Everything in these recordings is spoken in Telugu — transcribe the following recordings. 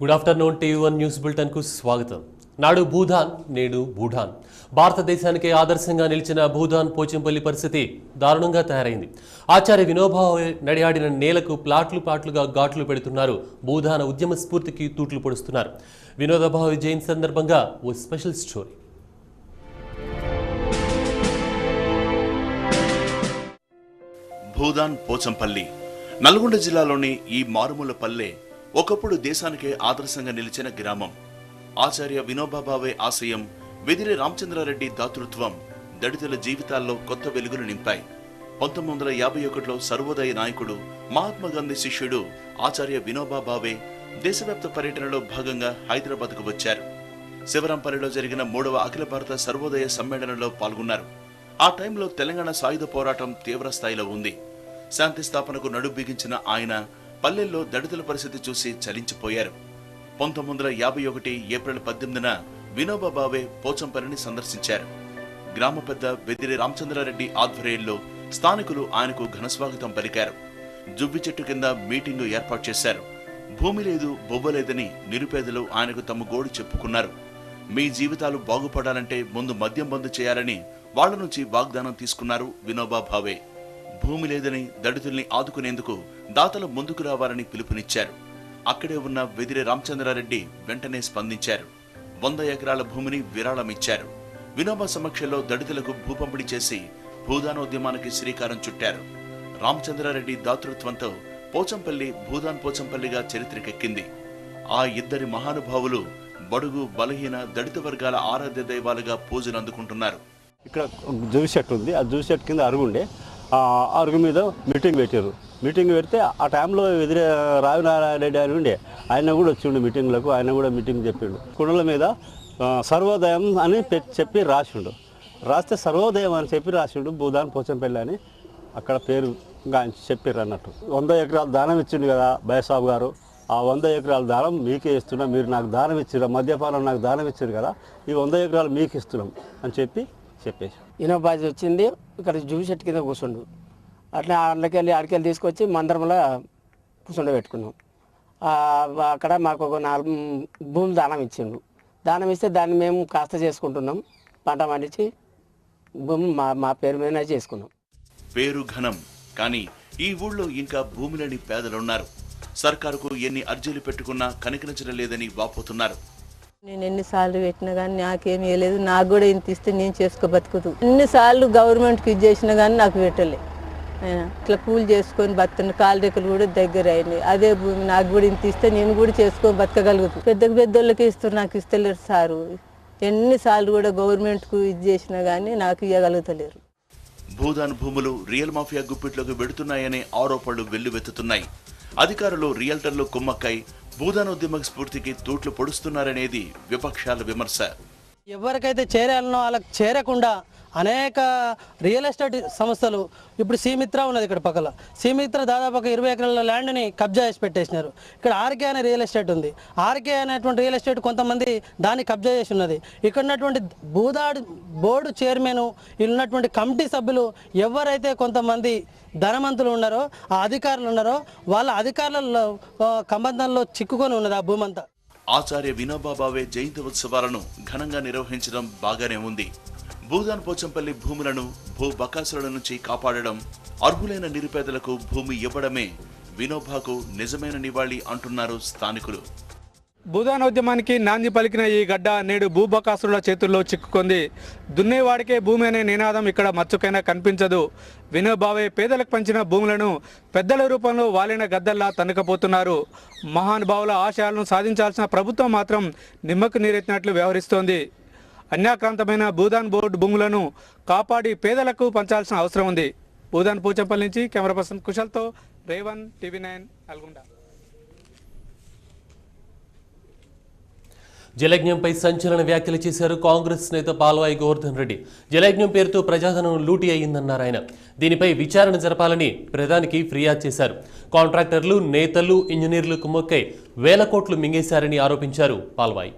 గుడ్ ఆఫ్టర్నూన్ టీవీ1 న్యూస్ బులెటిన్ కు స్వాగతం. నాడు భూదాన్ నేడు భూటాన్. భారతదేశానికి ఆదర్శంగా నిలిచిన భూదాన్ పోచంపల్లి పరిస్థితి దారుణంగా తయారైంది. ఆచార్య వినోబా నడియాడిన నేలకు ప్లాట్లుగా ఘాట్లు పెడుతున్నారు. భూదాన ఉద్యమ స్ఫూర్తికి తూట్లు పొడుస్తున్నారు. వినోదభావి జయంతి సందర్భంగా ఓ స్పెషల్ స్టోరీ. భూదాన్ పోచంపల్లి నల్గొండ జిల్లాలోని ఈ మారుమూల పల్లె ఒకప్పుడు దేశానికే ఆదర్శంగా నిలిచిన గ్రామం. ఆచార్య వినోబా భావే ఆశయం, వెదిరి రామచంద్రారెడ్డి దాతృత్వం దళితుల జీవితాల్లో కొత్త వెలుగులు నింపాయి. 1951లో సర్వోదయ నాయకుడు మహాత్మా గాంధీ శిష్యుడు ఆచార్య వినోబా భావే దేశవ్యాప్త పర్యటనలో భాగంగా హైదరాబాద్కు వచ్చారు. శివరాంపల్లిలో జరిగిన 3వ అఖిల భారత సర్వోదయ సమ్మేళనంలో పాల్గొన్నారు. ఆ టైంలో తెలంగాణ సాయుధ పోరాటం తీవ్ర స్థాయిలో ఉంది. శాంతి స్థాపనకు నడుం బిగించిన ఆయన పల్లెల్లో దళితుల పరిస్థితి చూసి చలించిపోయారు. 1951 ఏప్రిల్ 18న వినోబా భావే పోచంపల్లిని సందర్శించారు. గ్రామ పెద్ద వెదిరి రామచంద్రారెడ్డి ఆధ్వర్యంలో స్థానికులు ఆయనకు ఘనస్వాగతం పలికారు. జువ్వి చెట్టు కింద మీటింగు ఏర్పాటు చేశారు. భూమి లేదు, బొవ్వలేదని నిరుపేదలు ఆయనకు తమ గోడు చెప్పుకున్నారు. మీ జీవితాలు బాగుపడాలంటే ముందు మద్యం బంద్ చేయాలని వాళ్ల నుంచి వాగ్దానం తీసుకున్నారు వినోబా భావే. భూమి లేదని దళితుల్ని ఆదుకునేందుకు దాతలు ముందుకు రావాలని పిలుపునిచ్చారు. అక్కడే ఉన్న వెదిరి రామచంద్రారెడ్డి వెంటనే స్పందించారు. 100 ఎకరాల భూమిని విరాళమిచ్చారు. వినోబా సమక్షంలో దళితులకు భూపంపిణీ చేసి భూదానోద్యమానికి శ్రీకారం చుట్టారు. రామచంద్రారెడ్డి దాతృత్వంతో పోచంపల్లి భూదాన్ పోచంపల్లిగా చరిత్రకెక్కింది. ఆ ఇద్దరి మహానుభావులు బడుగు బలహీన దళిత వర్గాల ఆరాధ్య దైవాలుగా పూజలు అందుకుంటున్నారు. ఇక్కడ జూవి చెట్టు ఉంది. ఆ జూవి చెట్టు కింద అరుగుండే, ఆ అరుగు మీద మీటింగ్ పెట్టారు. మీటింగ్ పెడితే ఆ టైంలో ఎదురే రావినారాయణ రెడ్డి అని ఉండే, ఆయన కూడా వచ్చిండు మీటింగ్లకు. ఆయన కూడా మీటింగ్ చెప్పిండు. కుండల మీద సర్వోదయం అని చెప్పి రాసిండు. రాస్తే సర్వోదయం అని చెప్పి రాసిండు. భూదాన్ పోచంపల్లి అని అక్కడ పేరు ఆయన చెప్పారు అన్నట్టు. 100 ఎకరాలు దానం ఇచ్చిండు కదా బయసాబు గారు. ఆ 100 ఎకరాల దానం మీకే ఇస్తున్నా, మీరు నాకు దానం ఇచ్చారు, మద్యపానం నాకు దానం ఇచ్చారు కదా, ఈ 100 ఎకరాలు మీకు ఇస్తున్నాం అని చెప్పేసి వినోబాజీ వచ్చింది. ఇక్కడ జూవి చెట్టు కింద కూర్చుండు. అట్లా అడికెళ్ళి తీసుకొచ్చి మందిరంలో కూర్చుండబెట్టుకున్నాం. అక్కడ మాకు ఒక 4 భూములు దానం ఇచ్చిండు. దానం ఇస్తే దాన్ని మేము కాస్త చేసుకుంటున్నాం. పంట పండించి భూమి మా పేరు మీద చేసుకున్నాం. పేరు ఘనం, కానీ ఈ ఊళ్ళో ఇంకా భూమి లేని పేదలున్నారు. సర్కారుకు ఎన్ని అర్జీలు పెట్టుకున్నా కనికరించడం లేదని వాపోతున్నారు. నేను ఎన్నిసార్లు పెట్టినా కానీ నాకేం ఇవ్వలేదు. నాకు కూడా ఇంత ఇస్తే నేను బతుకుతూ ఎన్నిసార్లు గవర్నమెంట్కి ఇది చేసినా కానీ నాకు పెట్టలే. ఇట్లా కూలి చేసుకొని బతుకున్న కాలు రెక్కలు కూడా దగ్గర అయినాయి. అదే భూమి నాకు కూడా ఇంత ఇస్తే నేను కూడా చేసుకొని బతకగలుగుతాను. పెద్దోళ్ళకి ఇస్తారు, నాకు ఇస్తలేరు సారు. ఎన్నిసార్లు కూడా గవర్నమెంట్కు ఇది చేసినా కానీ నాకు ఇవ్వగలుగుతలేరు. భూదాన్ భూములు రియల్ మాఫియా గుప్పిట్లోకి వెడుతున్నాయనే ఆరోపణలు వెల్లువెత్తుతున్నాయి. అధికారులు రియల్టర్లు కుమ్మక్కై భూదానోద్యమ స్ఫూర్తికి తూట్లు పొడుస్తున్నారనేది విపక్షాల విమర్శ. ఎవరికైతే చేరాలనో వాళ్ళకి చేరకుండా అనేక రియల్ ఎస్టేట్ సంస్థలు, ఇప్పుడు సీమిత్ర ఉన్నది ఇక్కడ పక్కల, సీమిత్ర దాదాపు 20 ఎకరాల ల్యాండ్ని కబ్జా చేసి పెట్టేసినారు. ఇక్కడ ఆర్కే అనే రియల్ ఎస్టేట్ ఉంది. ఆర్కే అనేటువంటి రియల్ ఎస్టేట్ కొంతమంది దాన్ని కబ్జా చేసి ఉన్నది. ఇక్కడ ఉన్నటువంటి భూదాడు బోర్డు చైర్మన్, ఉన్నటువంటి కమిటీ సభ్యులు ఎవరైతే కొంతమంది ధనవంతులు ఉన్నారో, ఆ అధికారులు ఉన్నారో, వాళ్ళ అధికారుల సంబంధంలో చిక్కుకొని ఉన్నది ఆ భూమంతా. ఆచార్య వినోబా భావే జయంతి ఉత్సవాలను ఘనంగా నిర్వహించడం బాగానే ఉంది. భూదాన్ పోచంపల్లి భూములను భూ బకాసుల నుంచి కాపాడడం, అర్హులైన నిరుపేదలకు భూమి ఇవ్వడమే వినోబాకు నిజమైన నివాళి అంటున్నారు స్థానికులు. భూదానోద్యమానికి నాంది పలికిన ఈ గడ్డ నేడు భూబకాసురుల చేతుల్లో చిక్కుకుంది. దున్నేవాడికే భూమి అనే నినాదం ఇక్కడ మచ్చుకైనా కనిపించదు. వినోబావే పేదలకు పంచిన భూములను పెద్దల రూపంలో వాలిన గద్దల్లా తన్నుకపోతున్నారు. మహానుభావుల ఆశయాలను సాధించాల్సిన ప్రభుత్వం మాత్రం నిమ్మకు నీరెత్తినట్లు వ్యవహరిస్తోంది. అన్యాక్రాంతమైన భూదాన్ బోర్డు భూములను కాపాడి పేదలకు పంచాల్సిన అవసరం ఉంది. భూదాన్ పోచంపల్లి నుంచి camera person కుశల్తో Revan, TV9 Nalgonda. జలయజ్ఞంపై సంచలన వ్యాఖ్యలు చేశారు కాంగ్రెస్ నేత పాల్వాయి గోవర్ధన్ రెడ్డి. జలయజ్ఞం పేరుతో ప్రజాధనం లూటీ అయ్యిందన్నారు ఆయన. దీనిపై విచారణ జరపాలని ప్రధానికి ఫిర్యాదు చేశారు. కాంట్రాక్టర్లు, నేతలు, ఇంజనీర్లు కుమ్మక్కై వేల కోట్లు మింగేశారని ఆరోపించారు పాల్వాయి.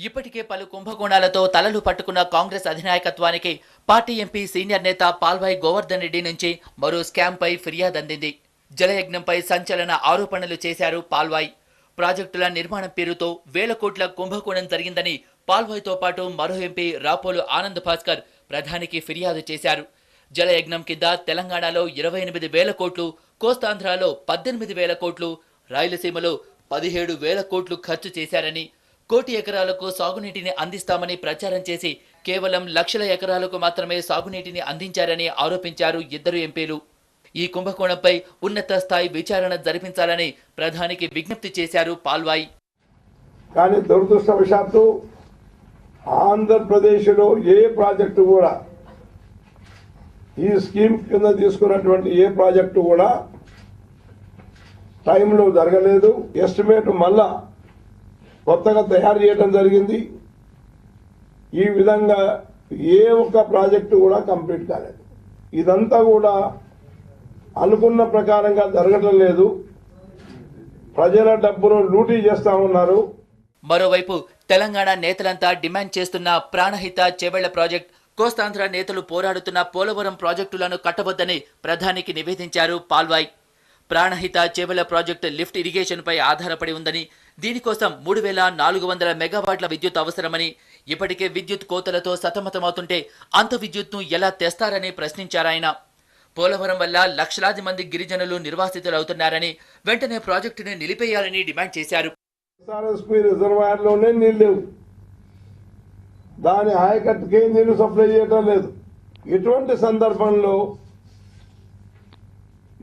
ఇప్పటికే పలు కుంభకోణాలతో తలలు పట్టుకున్న కాంగ్రెస్ అధినాయకత్వానికి పార్టీ ఎంపీ సీనియర్ నేత పాల్వాయి గోవర్ధన్ రెడ్డి నుంచి మరో స్కామ్పై ఫిర్యాదు అందింది. జలయజ్ఞంపై సంచలన ఆరోపణలు చేశారు పాల్వాయి. ప్రాజెక్టుల నిర్మాణం పేరుతో వేల కోట్ల కుంభకోణం జరిగిందని పాల్వాయితో పాటు మరో ఎంపీ రాపోలు ఆనంద్ భాస్కర్ ప్రధానికి ఫిర్యాదు చేశారు. జలయజ్ఞం కింద తెలంగాణలో 28,000 కోట్లు, కోస్తాంధ్రలో 18,000 కోట్లు, రాయలసీమలో 17,000 కోట్లు ఖర్చు చేశారని, 1 కోటి ఎకరాలకు సాగునీటిని అందిస్తామని ప్రచారం చేసి కేవలం లక్షల ఎకరాలకు మాత్రమే సాగునీటిని అందించారని ఆరోపించారు ఇద్దరు ఎంపీలు. ఈ కుంభకోణంపై ఉన్నత స్థాయి విచారణ జరిపించాలని ప్రధానికి విజ్ఞప్తి చేశారు పాల్వాయి. కానీ దురదృష్టవశాత్తు ఆంధ్రప్రదేశ్లో ఏ ప్రాజెక్టు కూడా, ఈ స్కీమ్ కింద తీసుకున్నటువంటి ఏ ప్రాజెక్టు కూడా టైంలో జరగలేదు. ఎస్టిమేట్ మళ్ళా కొత్తగా తయారు చేయడం జరిగింది. ఈ విధంగా ఏ ఒక్క ప్రాజెక్టు కూడా కంప్లీట్ కాలేదు. ఇదంతా కూడా అనుకున్న ప్రకారంగా జరగటం లేదు. ప్రజల డబ్బును లూటీ చేస్తా ఉన్నారు. మరోవైపు తెలంగాణ నేతలంతా డిమాండ్ చేస్తున్న ప్రాణహిత చేవెళ్ల ప్రాజెక్ట్, కోస్తాంధ్ర నేతలు పోరాడుతున్న పోలవరం ప్రాజెక్టులను కట్టవద్దని ప్రధానికి నివేదించారు Palvai. Pranahita Chevella project lift irrigation పై ఆధారపడి ఉందని, దీనికోసం 3,400 మెగావాట్ల విద్యుత్ అవసరమని, ఇప్పటికే విద్యుత్ కోతలతో సతమతమవుతుంటే అంత విద్యుత్ను ఎలా తెస్తారని ప్రశ్నించారాయన. పోలవరం వల్ల లక్షలాది మంది గిరిజనులు నిర్వాసితులవుతున్నారని, వెంటనే ప్రాజెక్టును నిలిపేయాలని డిమాండ్ చేశారు. ఎస్ఆర్ఎస్పీ రిజర్వాయర్లోనే నీళ్ళు లేవు, దాని ఆయకట్టుకే నీళ్లు సప్లై చేయడం లేదు. ఇటువంటి సందర్భంలో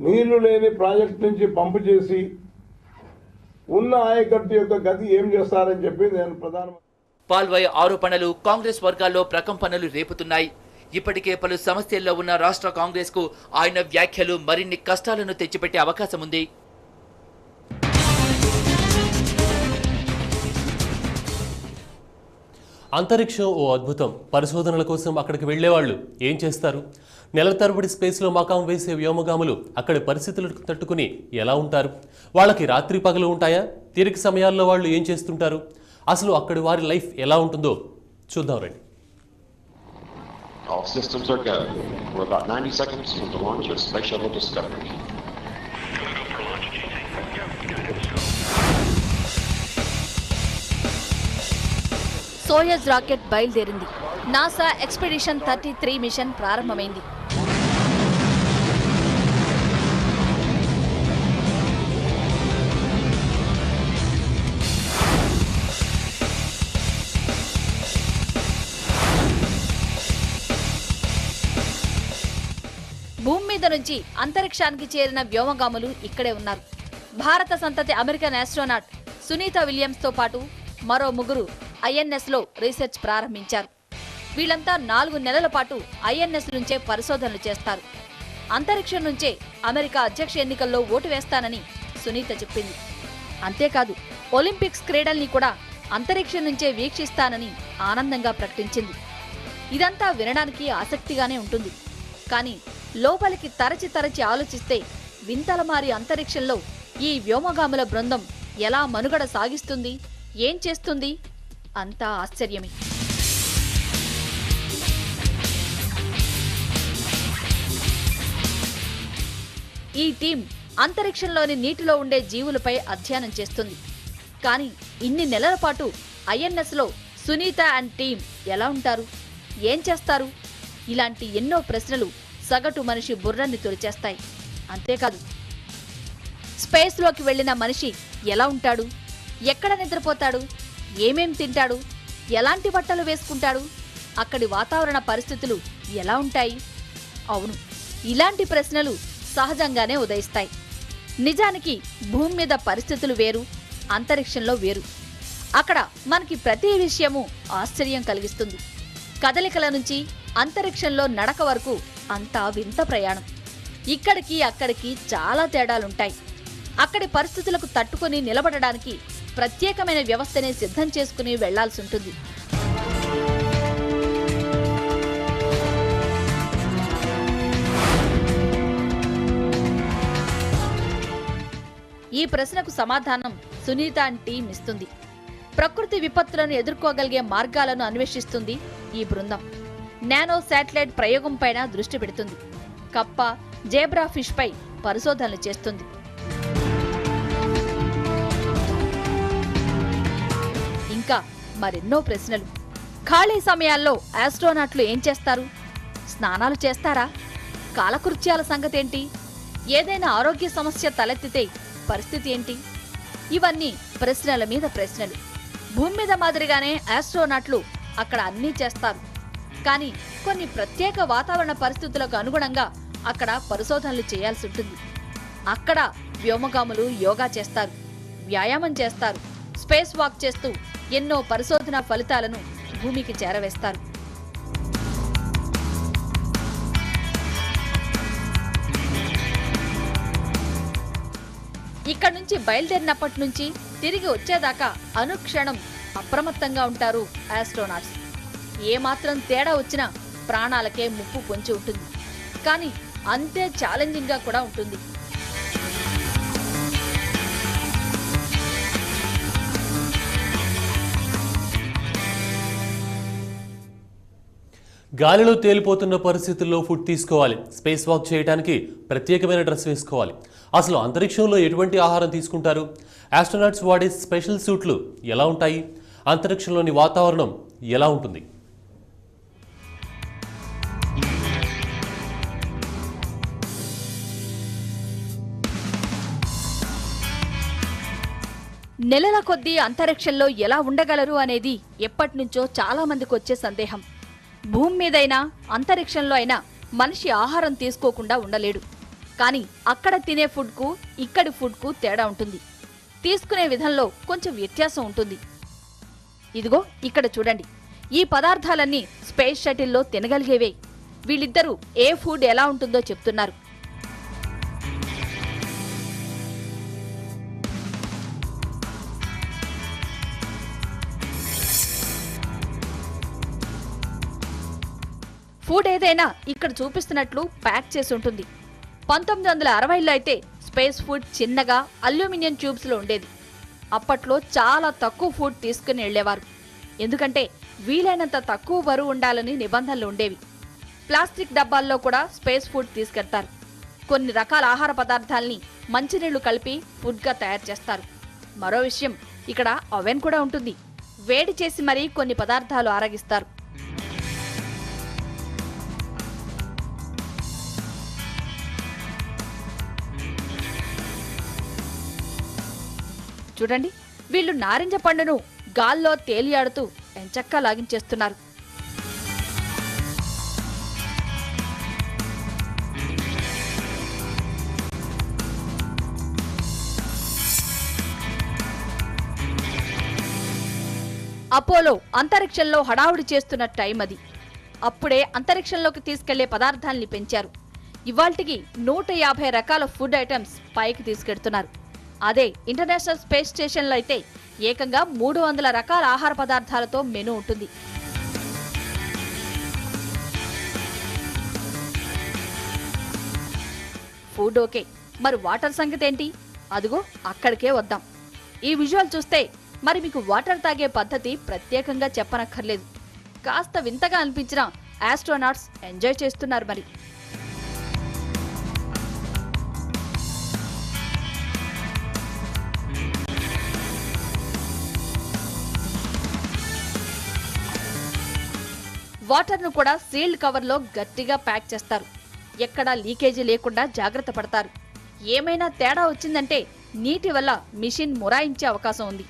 నీళ్లు లేని ప్రాజెక్టు నుంచి పంపు చేసి ఉన్న ఆయకట్టు యొక్క గతి ఏం చేస్తారని చెప్పి నేను ప్రధానమంత్రి. పాల్వాయి ఆరోపణలు కాంగ్రెస్ వర్గాల్లో ప్రకంపనలు రేపుతున్నాయి. ఇప్పటికే పలు సమస్యల్లో ఉన్న రాష్ట్ర కాంగ్రెస్ కు ఆయన వ్యాఖ్యలు మరిన్ని కష్టాలను తెచ్చిపెట్టే అవకాశం ఉంది. అంతరిక్షం ఓ అద్భుతం. పరిశోధనల కోసం అక్కడికి వెళ్లేవాళ్ళు ఏం చేస్తారు? నెలల తరబడి స్పేస్లో మకాం వేసే వ్యోమగాములు అక్కడి పరిస్థితులకు తట్టుకుని ఎలా ఉంటారు? వాళ్ళకి రాత్రి పగలు ఉంటాయా? తీరిక సమయాల్లో వాళ్ళు ఏం చేస్తుంటారు? అసలు అక్కడి వారి లైఫ్ ఎలా ఉంటుందో చూద్దాం రండి. All systems are go. We're about 90 seconds from the launch of Space Shuttle Discovery. Soyuz rocket బయలుదేరింది. నాసా ఎక్స్పెడిషన్ 33 మిషన్ ప్రారంభమైంది. భూమి మీద నుంచి అంతరిక్షానికి చేరిన వ్యోమగాములు ఇక్కడే ఉన్నారు. భారత సంతతి అమెరికన్ ఆస్ట్రోనాట్ సునీత విలియమ్స్ తో పాటు మరో 3 ఐఎన్ఎస్లో రీసెర్చ్ ప్రారంభించారు. వీళ్ళంతా 4 నెలల పాటు ఐఎన్ఎస్ నుంచే పరిశోధనలు చేస్తారు. అంతరిక్షం నుంచే అమెరికా అధ్యక్ష ఎన్నికల్లో ఓటు వేస్తానని సునీత చెప్పింది. అంతేకాదు, ఒలింపిక్స్ క్రీడల్ని కూడా అంతరిక్షం నుంచే వీక్షిస్తానని ఆనందంగా ప్రకటించింది. ఇదంతా వినడానికి ఆసక్తిగానే ఉంటుంది. కానీ లోపలికి తరచి ఆలోచిస్తే వింతలమారి అంతరిక్షంలో ఈ వ్యోమగాముల బృందం ఎలా మనుగడ సాగిస్తుంది, ఏం చేస్తుంది అంతా ఆశ్చర్యమే. ఈ టీం అంతరిక్షంలోని నీటిలో ఉండే జీవులపై అధ్యయనం చేస్తుంది. కానీ ఇన్ని నెలల పాటు ఐఎన్ఎస్లో సునీత అండ్ టీం ఎలా ఉంటారు, ఏం చేస్తారు? ఇలాంటి ఎన్నో ప్రశ్నలు సగటు మనిషి బుర్రని తొలిచేస్తాయి. అంతేకాదు, స్పేస్లోకి వెళ్లిన మనిషి ఎలా ఉంటాడు, ఎక్కడ నిద్రపోతాడు, ఏమేం తింటాడు, ఎలాంటి బట్టలు వేసుకుంటాడు, అక్కడి వాతావరణ పరిస్థితులు ఎలా ఉంటాయి? అవును, ఇలాంటి ప్రశ్నలు సహజంగానే ఉదయిస్తాయి. నిజానికి భూమి మీద పరిస్థితులు వేరు, అంతరిక్షంలో వేరు. అక్కడ మనకి ప్రతి విషయము ఆశ్చర్యం కలిగిస్తుంది. కదలికల నుంచి అంతరిక్షంలో నడక వరకు అంతా వింత ప్రయాణం. ఇక్కడికి అక్కడికి చాలా తేడాలుంటాయి. అక్కడి పరిస్థితులకు తట్టుకొని నిలబడడానికి ప్రత్యేకమైన వ్యవస్థనే సిద్ధం చేసుకుని వెళ్లాల్సి ఉంటుంది. ఈ ప్రశ్నకు సమాధానం సునీత అండ్ టీం ఇస్తుంది. ప్రకృతి విపత్తులను ఎదుర్కోగలిగే మార్గాలను అన్వేషిస్తుంది ఈ బృందం. నానో శాటిలైట్ ప్రయోగం పైన దృష్టి పెడుతుంది. కప్ప, జేబ్రా ఫిష్ పై పరిశోధనలు చేస్తుంది. ఇంకా మరెన్నో ప్రశ్నలు. ఖాళీ సమయాల్లో ఆస్ట్రోనాట్లు ఏం చేస్తారు? స్నానాలు చేస్తారా? కాలకృత్యాల సంగతేంటి? ఏదైనా ఆరోగ్య సమస్య తలెత్తితే పరిస్థితి ఏంటి? ఇవన్నీ ప్రశ్నల మీద ప్రశ్నలు. భూమి మీద మాదిరిగానే ఆస్ట్రోనాట్లు అక్కడ అన్నీ చేస్తారు. కానీ కొన్ని ప్రత్యేక వాతావరణ పరిస్థితులకు అనుగుణంగా అక్కడ పరిశోధనలు చేయాల్సి ఉంటుంది. అక్కడ వ్యోమగాములు యోగా చేస్తారు, వ్యాయామం చేస్తారు, స్పేస్ వాక్ చేస్తూ ఎన్నో పరిశోధనా ఫలితాలను భూమికి చేరవేస్తారు. ఇక్కడి నుంచి బయలుదేరినప్పటి నుంచి తిరిగి వచ్చేదాకా అనుక్షణం అప్రమత్తంగా ఉంటారు ఆస్ట్రోనాట్స్. ఏమాత్రం తేడా వచ్చినా ప్రాణాలకే ముప్పు పొంచి ఉంటుంది. కానీ అంతే ఛాలెంజింగ్గా కూడా ఉంటుంది. గాలిలో తేలిపోతున్న పరిస్థితుల్లో ఫుడ్ తీసుకోవాలి. స్పేస్ వాక్ చేయడానికి ప్రత్యేకమైన డ్రెస్ వేసుకోవాలి. అసలు అంతరిక్షంలో ఎటువంటి ఆహారం తీసుకుంటారు? ఆస్ట్రోనాట్స్ వాడే స్పెషల్ సూట్లు ఎలా ఉంటాయి? అంతరిక్షంలోని వాతావరణం ఎలా ఉంటుంది? నెలల కొద్దీ అంతరిక్షంలో ఎలా ఉండగలరు అనేది ఎప్పటినుంచో చాలా మందికి వచ్చే సందేహం. భూమి మీదైనా అంతరిక్షంలో అయినా మనిషి ఆహారం తీసుకోకుండా ఉండలేడు. కానీ అక్కడ తినే ఫుడ్కు ఇక్కడి ఫుడ్కు తేడా ఉంటుంది. తీసుకునే విధంలో కొంచెం వ్యత్యాసం ఉంటుంది. ఇదిగో ఇక్కడ చూడండి, ఈ పదార్థాలన్నీ స్పేస్ షటిల్లో తినగలిగేవే. వీళ్ళిద్దరూ ఏ ఫుడ్ ఎలా ఉంటుందో చెప్తున్నారు. ఫుడ్ ఏదైనా ఇక్కడ చూపిస్తున్నట్లు ప్యాక్ చేసి ఉంటుంది. 1960లో అయితే స్పేస్ ఫుడ్ చిన్నగా అల్యూమినియం ట్యూబ్స్లో ఉండేది. అప్పట్లో చాలా తక్కువ ఫుడ్ తీసుకుని వెళ్లేవారు. ఎందుకంటే వీలైనంత తక్కువ బరువు ఉండాలని నిబంధనలు ఉండేవి. ప్లాస్టిక్ డబ్బాల్లో కూడా స్పేస్ ఫుడ్ తీసుకెళ్తారు. కొన్ని రకాల ఆహార పదార్థాలని మంచినీళ్లు కలిపి ఫుడ్గా తయారు చేస్తారు. మరో విషయం, ఇక్కడ ఓవెన్ కూడా ఉంటుంది. వేడి చేసి మరీ కొన్ని పదార్థాలు ఆరగిస్తారు. చూడండి, వీళ్ళు నారింజ పండును గాల్లో తేలియాడుతూ ఎంచక్కా లాగించేస్తున్నారు. అపోలో అంతరిక్షంలో హడావుడి చేస్తున్న టైం అది. అప్పుడే అంతరిక్షంలోకి తీసుకెళ్లే పదార్థాల్ని పెంచారు. ఇవాల్టికి 150 రకాల ఫుడ్ ఐటమ్స్ పైకి తీసుకెడుతున్నారు. అదే ఇంటర్నేషనల్ స్పేస్ స్టేషన్లో అయితే ఏకంగా 300 రకాల ఆహార పదార్థాలతో మెనూ ఉంటుంది. ఫుడ్ ఓకే, మరి వాటర్ సంగతి ఏంటి? అదిగో అక్కడికే వద్దాం. ఈ విజువల్ చూస్తే మరి మీకు వాటర్ తాగే పద్ధతి ప్రత్యేకంగా చెప్పనక్కర్లేదు. కాస్త వింతగా అనిపించినా ఆస్ట్రోనాట్స్ ఎంజాయ్ చేస్తున్నారు. మరి వాటర్ను కూడా సీల్డ్ కవర్లో గట్టిగా ప్యాక్ చేస్తారు. ఎక్కడా లీకేజీ లేకుండా జాగ్రత్త పడతారు. ఏమైనా తేడా వచ్చిందంటే నీటి వల్ల మిషన్ మొరాయించే అవకాశం ఉంది.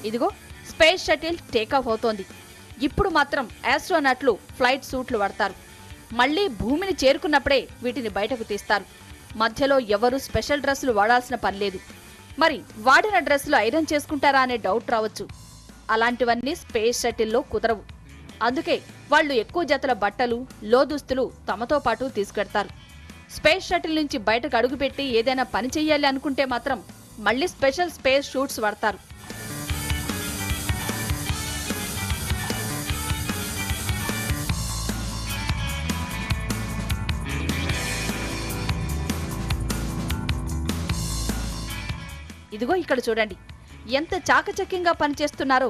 ఇదిగో స్పేస్ షటిల్ టేకాఫ్ అవుతోంది. ఇప్పుడు మాత్రం ఆస్ట్రోనాట్లు ఫ్లైట్ సూట్లు వాడతారు. మళ్లీ భూమిని చేరుకున్నప్పుడే వీటిని బయటకు తీస్తారు. మధ్యలో ఎవరు స్పెషల్ డ్రెస్సులు వాడాల్సిన పనిలేదు. మరి వాడిన డ్రెస్సులు ఐరన్ చేసుకుంటారా అనే డౌట్ రావచ్చు. అలాంటివన్నీ స్పేస్ షటిల్లో కుదరవు. అందుకే వాళ్ళు ఎక్కువ జతల బట్టలు, లోదుస్తులు తమతో పాటు తీసుకెడతారు. స్పేస్ షటిల్ నుంచి బయటకు అడుగుపెట్టి ఏదైనా పని చెయ్యాలి అనుకుంటే మాత్రం మళ్లీ స్పెషల్ స్పేస్ షూట్స్ వాడతారు. ఇదిగో ఇక్కడ చూడండి, ఎంత చాకచక్యంగా పనిచేస్తున్నారో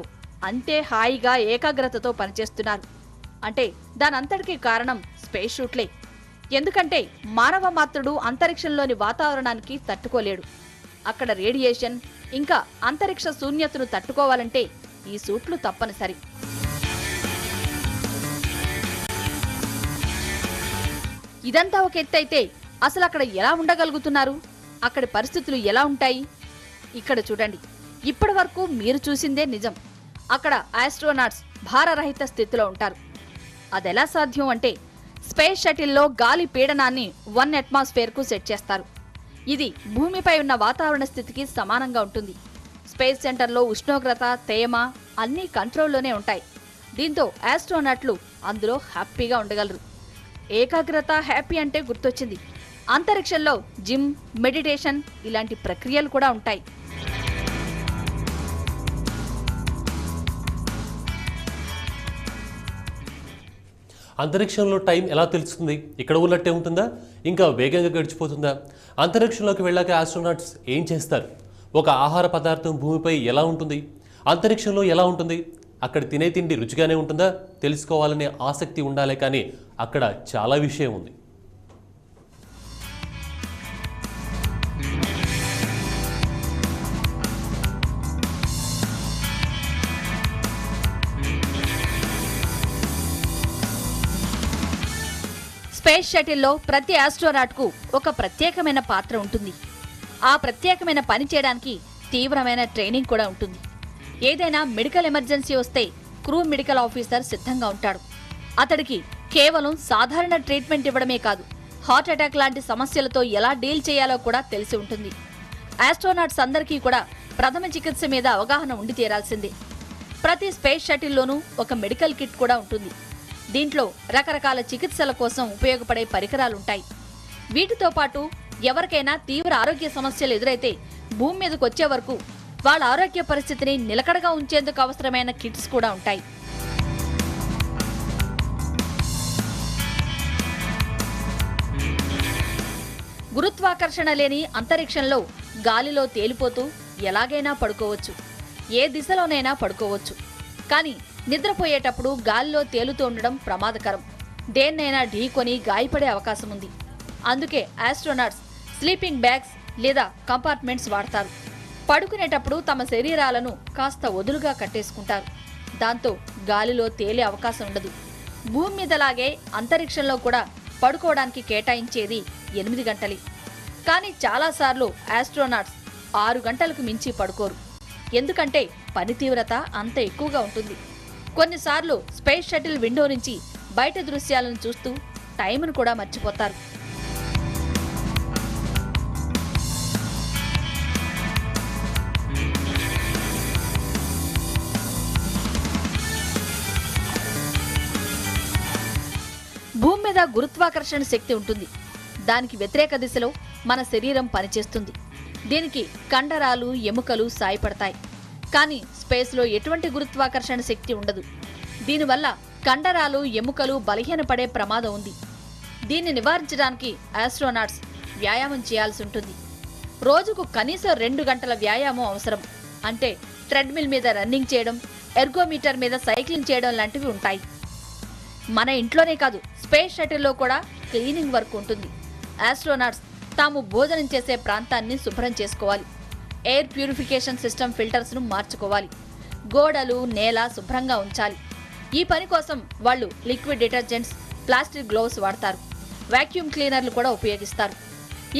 అంతే హాయిగా ఏకాగ్రతతో పనిచేస్తున్నారు. అంటే దానంతటికీ కారణం స్పేస్ షూట్లే. ఎందుకంటే మానవ మాత్రుడు అంతరిక్షంలోని వాతావరణానికి తట్టుకోలేడు. అక్కడ రేడియేషన్ ఇంకా అంతరిక్ష శూన్యతను తట్టుకోవాలంటే ఈ సూట్లు తప్పనిసరి. ఇదంతా ఒక ఎత్తైతే అసలు అక్కడ ఎలా ఉండగలుగుతున్నారు? అక్కడి పరిస్థితులు ఎలా ఉంటాయి? ఇక్కడ చూడండి, ఇప్పటి వరకు మీరు చూసిందే నిజం. అక్కడ ఆస్ట్రోనాట్స్ భారరహిత స్థితిలో ఉంటారు. అదెలా సాధ్యం అంటే స్పేస్ షటిల్లో గాలి పీడనాన్ని 1 అట్మాస్ఫియర్కు సెట్ చేస్తారు. ఇది భూమిపై ఉన్న వాతావరణ స్థితికి సమానంగా ఉంటుంది. స్పేస్ సెంటర్లో ఉష్ణోగ్రత, తేమ అన్నీ కంట్రోల్లోనే ఉంటాయి. దీంతో ఆస్ట్రోనాట్లు అందులో హ్యాపీగా ఉండగలరు. ఏకాగ్రత, హ్యాపీ అంటే గుర్తొచ్చింది. అంతరిక్షంలో జిమ్, మెడిటేషన్ ఇలాంటి ప్రక్రియలు కూడా ఉంటాయి. అంతరిక్షంలో టైం ఎలా తెలుస్తుంది? ఇక్కడ ఉన్నట్టే ఉంటుందా? ఇంకా వేగంగా గడిచిపోతుందా? అంతరిక్షంలోకి వెళ్ళాక ఆస్ట్రోనాట్స్ ఏం చేస్తారు? ఒక ఆహార పదార్థం భూమిపై ఎలా ఉంటుంది? అంతరిక్షంలో ఎలా ఉంటుంది? అక్కడ తినే తిండి రుచిగానే ఉంటుందా? తెలుసుకోవాలనే ఆసక్తి ఉండాలే, కానీ అక్కడ చాలా విషయం ఉంది. స్పేస్ షటిల్లో ప్రతి ఆస్ట్రోనాట్కు ఒక ప్రత్యేకమైన పాత్ర ఉంటుంది. ఆ ప్రత్యేకమైన పని చేయడానికి తీవ్రమైన ట్రైనింగ్ కూడా ఉంటుంది. ఏదైనా మెడికల్ ఎమర్జెన్సీ వస్తే క్రూ మెడికల్ ఆఫీసర్ సిద్ధంగా ఉంటాడు. అతడికి కేవలం సాధారణ ట్రీట్మెంట్ ఇవ్వడమే కాదు, హార్ట్ అటాక్ లాంటి సమస్యలతో ఎలా డీల్ చేయాలో కూడా తెలిసి ఉంటుంది. ఆస్ట్రోనాట్స్ అందరికీ కూడా ప్రథమ చికిత్స మీద అవగాహన ఉండి తీరాల్సిందే. ప్రతి స్పేస్ షటిల్లోనూ ఒక మెడికల్ కిట్ కూడా ఉంటుంది. దీంట్లో రకరకాల చికిత్సల కోసం ఉపయోగపడే పరికరాలుంటాయి. వీటితో పాటు ఎవరికైనా తీవ్ర ఆరోగ్య సమస్యలు ఎదురైతే భూమి మీదకు వచ్చే వరకు వాళ్ళ ఆరోగ్య పరిస్థితిని నిలకడగా ఉంచేందుకు అవసరమైన కిట్స్ కూడా ఉంటాయి. గురుత్వాకర్షణ లేని అంతరిక్షంలో గాలిలో తేలిపోతూ ఎలాగైనా పడుకోవచ్చు, ఏ దిశలోనైనా పడుకోవచ్చు. కానీ నిద్రపోయేటప్పుడు గాలిలో తేలుతూ ఉండడం ప్రమాదకరం. దేన్నైనా ఢీకొని గాయపడే అవకాశం ఉంది. అందుకే ఆస్ట్రోనాట్స్ స్లీపింగ్ బ్యాగ్స్ లేదా కంపార్ట్మెంట్స్ వాడతారు. పడుకునేటప్పుడు తమ శరీరాలను కాస్త వదులుగా కట్టేసుకుంటారు. దాంతో గాలిలో తేలే అవకాశం ఉండదు. భూమి మీదలాగే అంతరిక్షంలో కూడా పడుకోవడానికి కేటాయించేది 8 గంటలే. కానీ చాలాసార్లు ఆస్ట్రోనాట్స్ 6 గంటలకు మించి పడుకోరు. ఎందుకంటే పని తీవ్రత అంత ఎక్కువగా ఉంటుంది. కొన్నిసార్లు స్పేస్ షటిల్ విండో నుంచి బయట దృశ్యాలను చూస్తూ టైంను కూడా మర్చిపోతారు. భూమి మీద గురుత్వాకర్షణ శక్తి ఉంటుంది. దానికి వ్యతిరేక దిశలో మన శరీరం పనిచేస్తుంది. దీనికి కండరాలు, ఎముకలు సాయపడతాయి. కానీ స్పేస్లో ఎటువంటి గురుత్వాకర్షణ శక్తి ఉండదు. దీనివల్ల కండరాలు, ఎముకలు బలహీనపడే ప్రమాదం ఉంది. దీన్ని నివారించడానికి ఆస్ట్రోనాట్స్ వ్యాయామం చేయాల్సి ఉంటుంది. రోజుకు కనీసం 2 గంటల వ్యాయామం అవసరం. అంటే ట్రెడ్మిల్ మీద రన్నింగ్ చేయడం, ఎర్గోమీటర్ మీద సైక్లింగ్ చేయడం లాంటివి ఉంటాయి. మన ఇంట్లోనే కాదు, స్పేస్ షటిల్లో కూడా క్లీనింగ్ వర్క్ ఉంటుంది. ఆస్ట్రోనాట్స్ తాము భోజనం చేసే ప్రాంతాన్ని శుభ్రం చేసుకోవాలి. ఎయిర్ ప్యూరిఫికేషన్ సిస్టమ్ ఫిల్టర్స్ను మార్చుకోవాలి. గోడలు, నేల శుభ్రంగా ఉంచాలి. ఈ పని కోసం వాళ్ళు లిక్విడ్ డిటర్జెంట్స్, ప్లాస్టిక్ గ్లోవ్స్ వాడతారు. వాక్యూమ్ క్లీనర్లు కూడా ఉపయోగిస్తారు.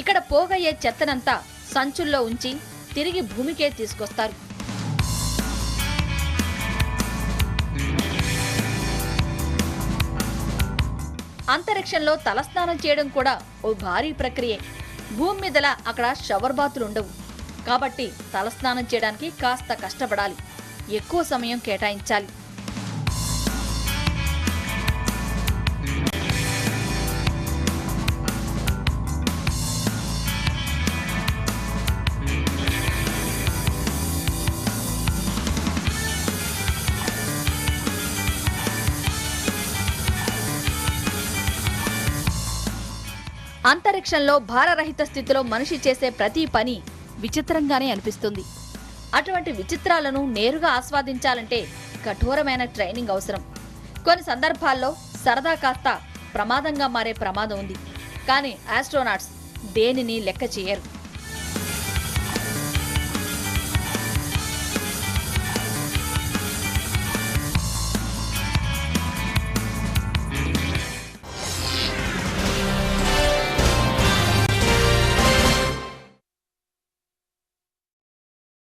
ఇక్కడ పోగయ్యే చెత్తనంతా సంచుల్లో ఉంచి తిరిగి భూమికే తీసుకొస్తారు. అంతరిక్షంలో తలస్నానం చేయడం కూడా ఓ భారీ ప్రక్రియే. భూమి మీదలా అక్కడ షవర్ బాతులు ఉండవు. కాబట్టి తలస్నానం చేయడానికి కాస్త కష్టపడాలి, ఎక్కువ సమయం కేటాయించాలి. అంతరిక్షంలో భారరహిత స్థితిలో మనిషి చేసే ప్రతి పని విచిత్రంగానే అనిపిస్తుంది. అటువంటి విచిత్రాలను నేరుగా ఆస్వాదించాలంటే కఠోరమైన ట్రైనింగ్ అవసరం. కొన్ని సందర్భాల్లో సరదా కాస్త ప్రమాదంగా మారే ప్రమాదం ఉంది. కానీ ఆస్ట్రోనాట్స్ దేనిని లెక్క చేయరు.